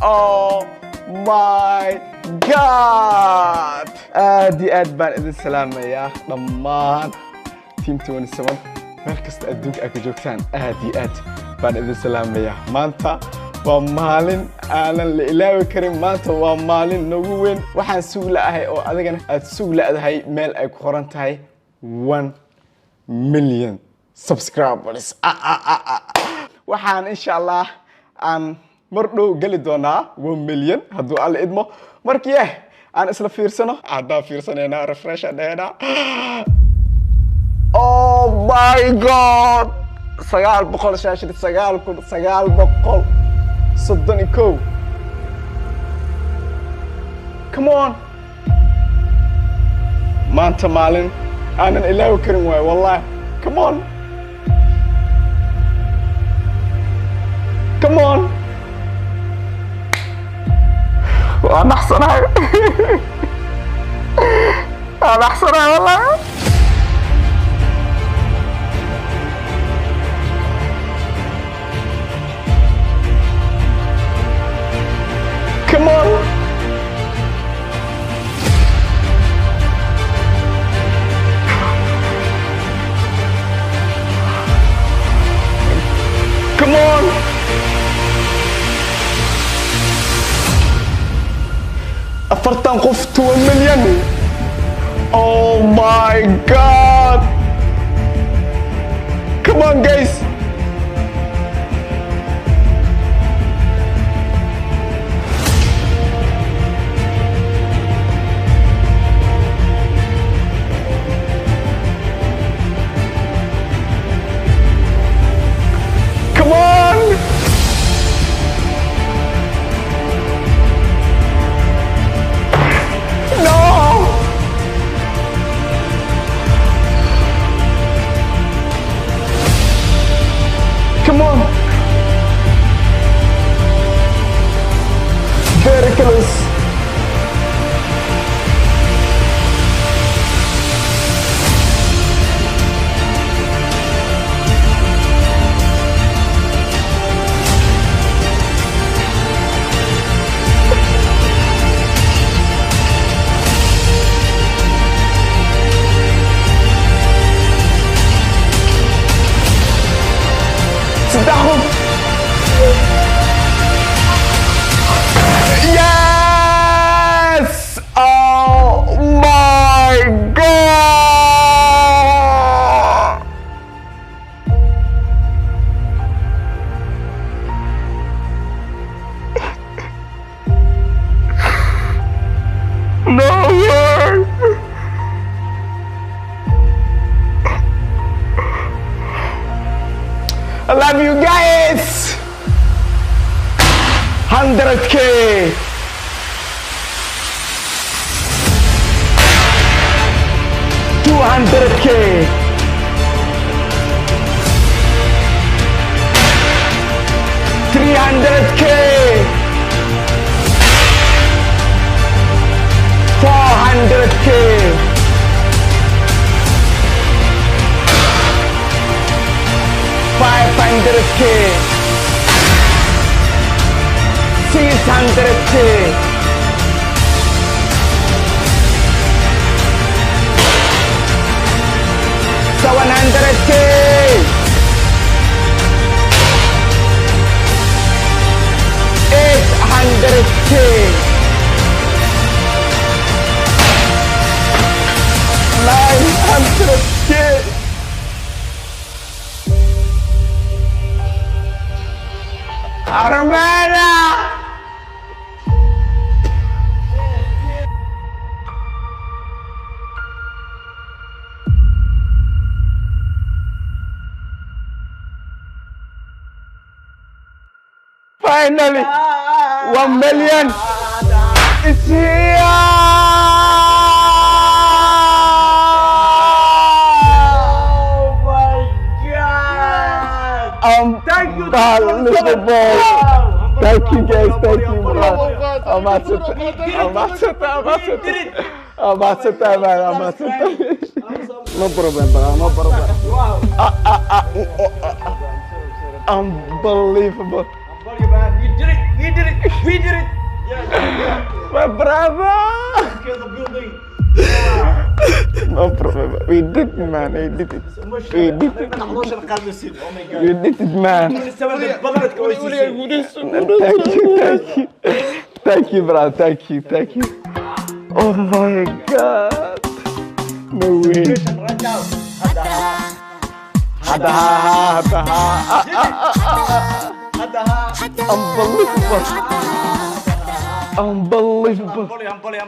Oh my god aad baan idin salaamayaa dhammaan team 27 meel kasta adduunka aad ka joogtaan aad baan idin salaamayaa maanta waa maalin aanan la ilaawi karin maanta waa maalin nagu weyn waxaan suug la'ahay oo adigana aad suug la'dahay meel ay ku qoran tahay 1 million subscribers waxaan insha Allah aan mar dhow gali doonaa 1 million hadduu alla idmo markii aan isla fiirsano hadda fiirsanayna refresh dheena oh my god 900 come on maanta maalin aanan ilaawi karin waay wallahi come on ونحصرها والله come on come on أفرتان قفت 1 مليون oh my god come on guys come on come on very close Yes! Oh my god! No way! I love you guys! 100K! 200K! 300K! 400K! 500K! 600K! 700K! 800K! 900K! Armada! Finally, 1 million is here! Oh my god! Thank you, bro. Thank you guys, thank you, bro. I'm at it, man. No problem, bro, no problem. unbelievable. Well, you man, we did it. We did it. We did it. Yeah. My brother. Secure the building. No problem. We did it, man. We did it. We did it. أنا 11 قلب السيد. Oh my God. We did it, man. Thank you, bro. Thank you. Oh my God. No way. Unbelievable.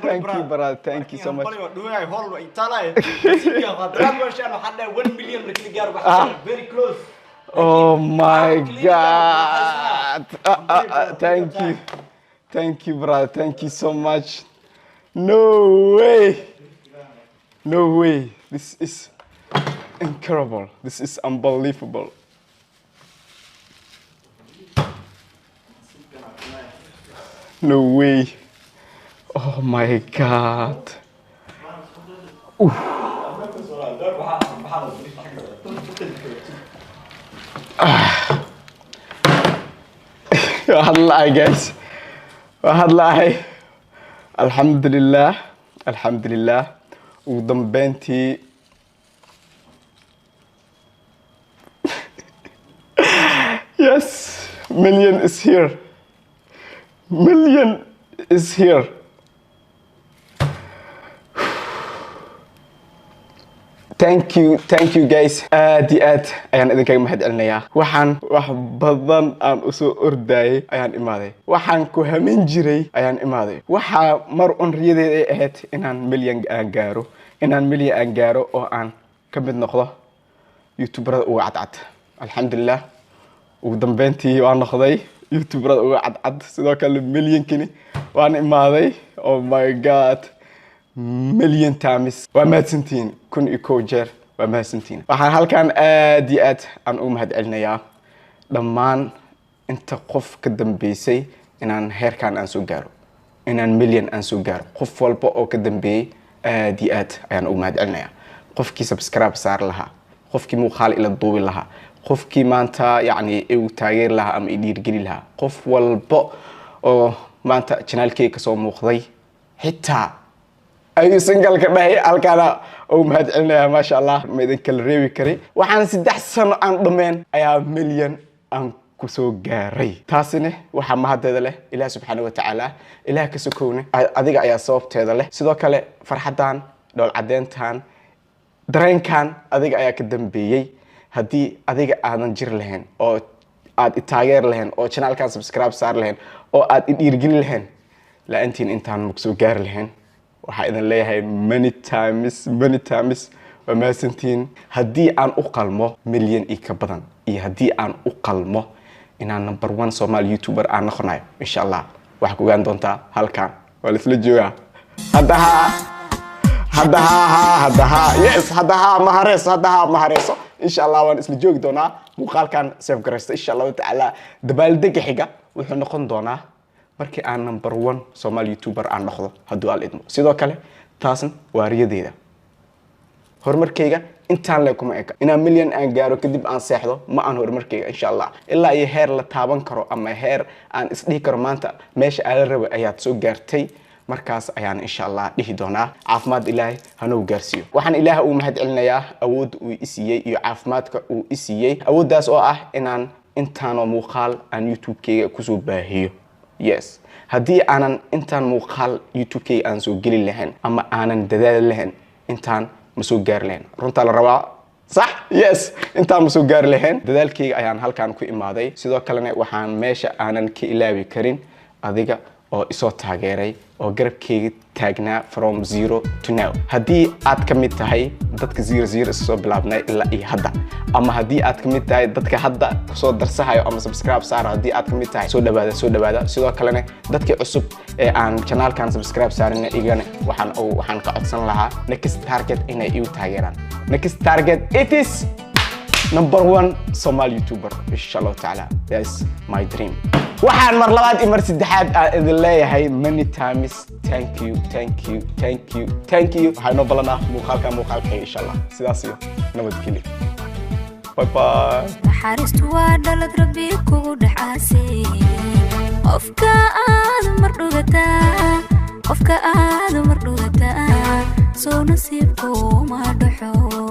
Thank you, brother. Thank you so much. Very close. Oh my God. Thank you, brother. Thank you so much. No way. This is incredible. This is unbelievable. No way. Oh my God. Wallahi guys. Wallahi. Alhamdulillah. Ugu dambeyntii yes, million is here. Thank you guys. Aad ayaan idinkaga mahadcelinayaa. Waxaan wax badan aan u soo ordayay ayaan imaaday. Waxaan ku hamin jiray ayaan imaaday. Waxa mar on riyadeeda ahayd inaan million aan gaaro oo aan ka mid noqdo YouTuberada ugu cadcad. Alxamdulillah. Ugu dambeyntii waan noqday YouTuberada ugu cadcad. Sidoo kale million-kini waan imaaday. Oh my God. Million times. Waa mahadsantiin. 1,000 jeer. Waa mahadsantiin. Waxaan halkan aad aan ugu mahadcelinayaa dhammaan inta qof ka dambeysay inaan heerkan aan soo gaaro. Inaan million aan soo gaaro. Qof walba oo ka dambeeyay aad ayaan ugu mahadcelinayaa. Qofkii subscribe saar lahaa. Qofkii muuqaal ila duubi lahaa. qofkii maanta yani uu taageer lahaa ama dhiirigeli lahaa qof walba oo maanta channelkay ka soo muuqday xitaa ay single ka dhahay halkaana oo mahad celinaya ma sha Allah ma idin kala reebi kari waxaan 3 sano aan dhameen ayaa milyan aan ku soo gaaray taasina waxa mahadada leh Ilaahay subhanahu wa ta'ala Ilaahay ka sokoone adiga ayaa sababteeda leh sidoo kale farxadan dhool cadeyntan dareenkan adiga ayaa ka dambeeyay hadii adiga aadan jir lahayn oo aad taageer lahayn oo channelkan subscribe saar lahayn oo aad dhiirigeli lahayn la antiin intaan mugso gaar lahayn waxa idin leeyahay many times wa ma santiin hadii aan u qalmo milyan ka badan iyo hadii aan u qalmo inaan number 1 Somali YouTuber aan noqonayo insha Allah waxa ku gaan doontaa halkan wala isla jooga hadaha yes hadaha mahareso insha Allah waan isla joogi doonaa muuqaalkan save garaysta insha Allah ta'ala dabaaldega xiga wuxuu noqon doonaa markii aan number 1 Somali YouTuber aan noqdo haduu al idmo sidoo kale taasna waa riyadeeda horumarkayga intaan la kuma eka inaan milyan aan gaaro kadib aan seexdo ma aan horumarkayga insha Allah ilaa ay heer la taaban karo ama heer aan isdhihi karo maanta meesha aan rabay ayaad soo gaartay markaas ayaan insha Allah dhihi doonaa caafimaad Ilaahay hanoo gaarsiyo waxaan Ilaahay u mahad celinayaa awood uu isiyay iyo caafimaadka uu isiyay awooddaas oo ah inaan intaan oo muuqaal aan YouTube-kayga ku soo baahiyo yes hadii aanan intaan muuqaal YouTube-kayga aan soo gali lahayn ama aanan dadaal lahayn intaan ma soo gaar lahayn runta la rabaa صح yes inta ma soo gaar lahayn dadaalkayga ayaan halkan ku imaaday sidoo kalena waxaan meesha aanan ka ilaawi karin adiga oo isoo taageeray oo garabkayga taagnaa from 0 to now hadii aad ka mid tahay dadka 00 soo bilaabnay ilaa iyo hadda ama hadii aad ka mid tahay dadka hadda soo darsahayo ama subscribe saaro hadii aad ka mid tahay soo dhawaada sidoo kalena dadka cusub ee aan channelkan subscribe saarin igana waxaan ka codsan lahaa next target inay iu taageeraan next target it is number 1 Somali YouTuber inshallah ta'ala that's my dream waxaan mar labaad iyo mar saddexaad idin leeyahay many times thank you waxaan noo balanaa muuqaalka insha Allah sidaas iyo nabad geli باي باي حارست وادلت ربي كود حاسي قفكا مرغتا سو نصيبكو ما دحو